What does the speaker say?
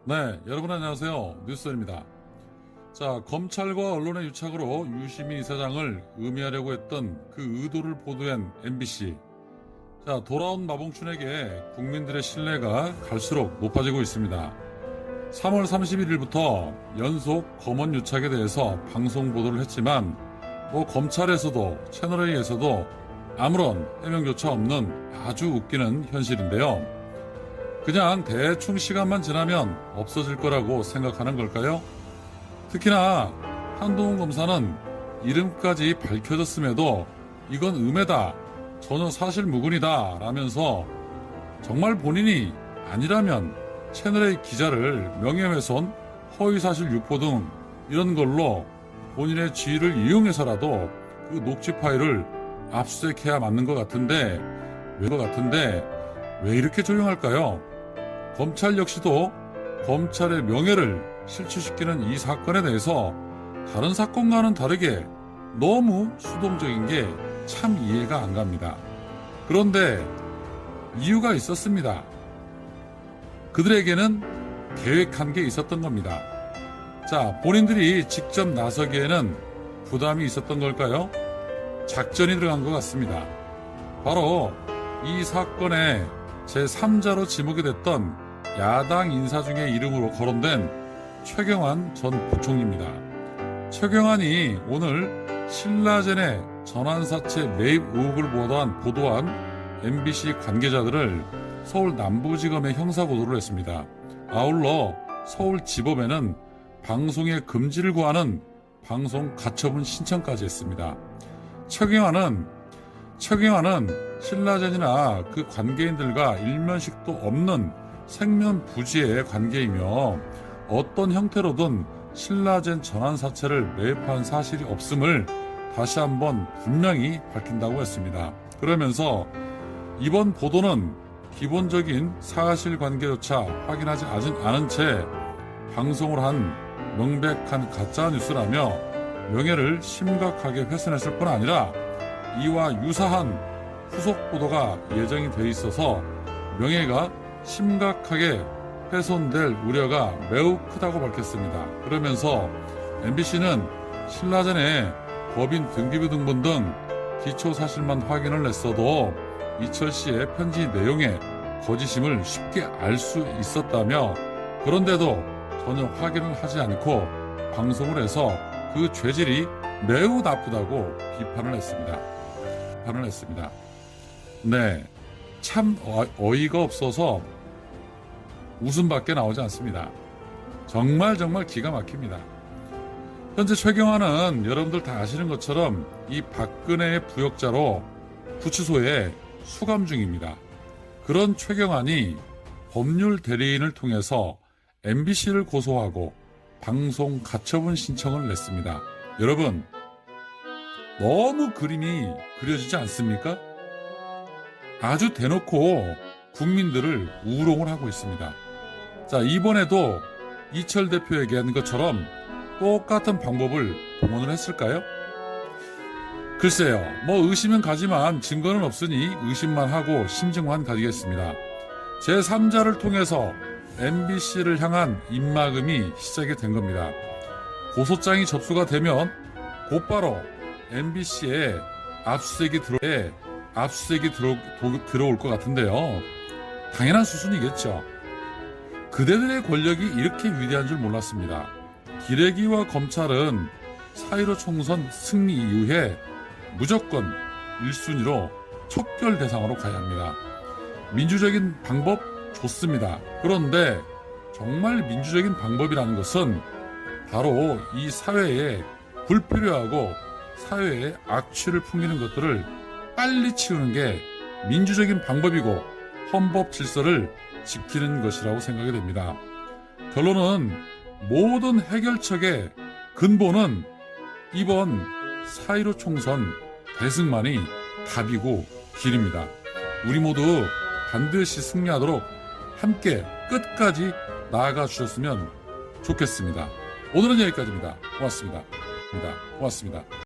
네, 여러분 안녕하세요. 뉴스입니다. 자, 검찰과 언론의 유착으로 유시민 이사장을 음해하려고 했던 그 의도를 보도한 MBC. 자, 돌아온 마봉춘에게 국민들의 신뢰가 갈수록 높아지고 있습니다. 3월 31일부터 연속 검언 유착에 대해서 방송 보도를 했지만 검찰에서도 채널A에서도 아무런 해명조차 없는 아주 웃기는 현실인데요. 그냥 대충 시간만 지나면 없어질 거라고 생각하는 걸까요? 특히나 한동훈 검사는 이름까지 밝혀졌음에도 이건 음해다, 전혀 사실무근이다 라면서 정말 본인이 아니라면 채널A 기자를 명예훼손, 허위사실 유포 등 이런 걸로 본인의 지위를 이용해서라도 그 녹취 파일을 압수수색해야 맞는 것 같은데 왜 이렇게 조용할까요? 검찰 역시도 검찰의 명예를 실추시키는 이 사건에 대해서 다른 사건과는 다르게 너무 수동적인 게 참 이해가 안 갑니다. 그런데 이유가 있었습니다. 그들에게는 계획한 게 있었던 겁니다. 자, 본인들이 직접 나서기에는 부담이 있었던 걸까요? 작전이 들어간 것 같습니다. 바로 이 사건의 제3자로 지목이 됐던 야당 인사 중에 이름으로 거론된 최경환 전 부총리입니다. 최경환이 오늘 신라젠의 전환사채 매입 의혹을 보도한 MBC 관계자들을 서울 남부지검에 형사고소를 했습니다. 아울러 서울지법에는 방송의 금지를 구하는 방송 가처분 신청까지 했습니다. 최경환은 신라젠이나 그 관계인들과 일면식도 없는 생면부지의 관계이며 어떤 형태로든 신라젠 전환사채를 매입한 사실이 없음을 다시 한번 분명히 밝힌다고 했습니다. 그러면서 이번 보도는 기본적인 사실관계조차 확인하지 않은 채 방송을 한 명백한 가짜뉴스라며 명예를 심각하게 훼손했을 뿐 아니라 이와 유사한 후속 보도가 예정이 돼 있어서 명예가 심각하게 훼손될 우려가 매우 크다고 밝혔습니다. 그러면서 MBC는 신라젠의 법인 등기부 등본 등 기초 사실만 확인을 했어도 이철 씨의 편지 내용의 거짓임을 쉽게 알 수 있었다며 그런데도 전혀 확인을 하지 않고 방송을 해서 그 죄질이 매우 나쁘다고 비판을 했습니다. 네, 참 어이가 없어서 웃음밖에 나오지 않습니다. 정말 기가 막힙니다. 현재 최경환은 여러분들 다 아시는 것처럼 이 박근혜의 부역자로 구치소에 수감 중입니다. 그런 최경환이 법률 대리인을 통해서 MBC를 고소하고 방송 가처분 신청을 냈습니다. 여러분, 너무 그림이 그려지지 않습니까? 아주 대놓고 국민들을 우롱을 하고 있습니다. 자, 이번에도 이철 대표에게 한 것처럼 똑같은 방법을 동원을 했을까요? 글쎄요, 의심은 가지만 증거는 없으니 의심만 하고 심증만 가지겠습니다. 제3자를 통해서 MBC를 향한 입막음이 시작이 된 겁니다. 고소장이 접수가 되면 곧바로 MBC에 압수수색이 들어올 것 같은데요. 당연한 수순이겠죠. 그대들의 권력이 이렇게 위대한 줄 몰랐습니다. 기레기와 검찰은 4.15 총선 승리 이후에 무조건 1순위로 척결 대상으로 가야 합니다. 민주적인 방법 좋습니다. 그런데 정말 민주적인 방법이라는 것은 바로 이 사회에 불필요하고 사회에 악취를 풍기는 것들을 빨리 치우는 게 민주적인 방법이고 헌법 질서를 지키는 것이라고 생각이 됩니다. 결론은 모든 해결책의 근본은 이번 4.15 총선 대승만이 답이고 길입니다. 우리 모두 반드시 승리하도록 함께 끝까지 나아가 주셨으면 좋겠습니다. 오늘은 여기까지입니다. 고맙습니다.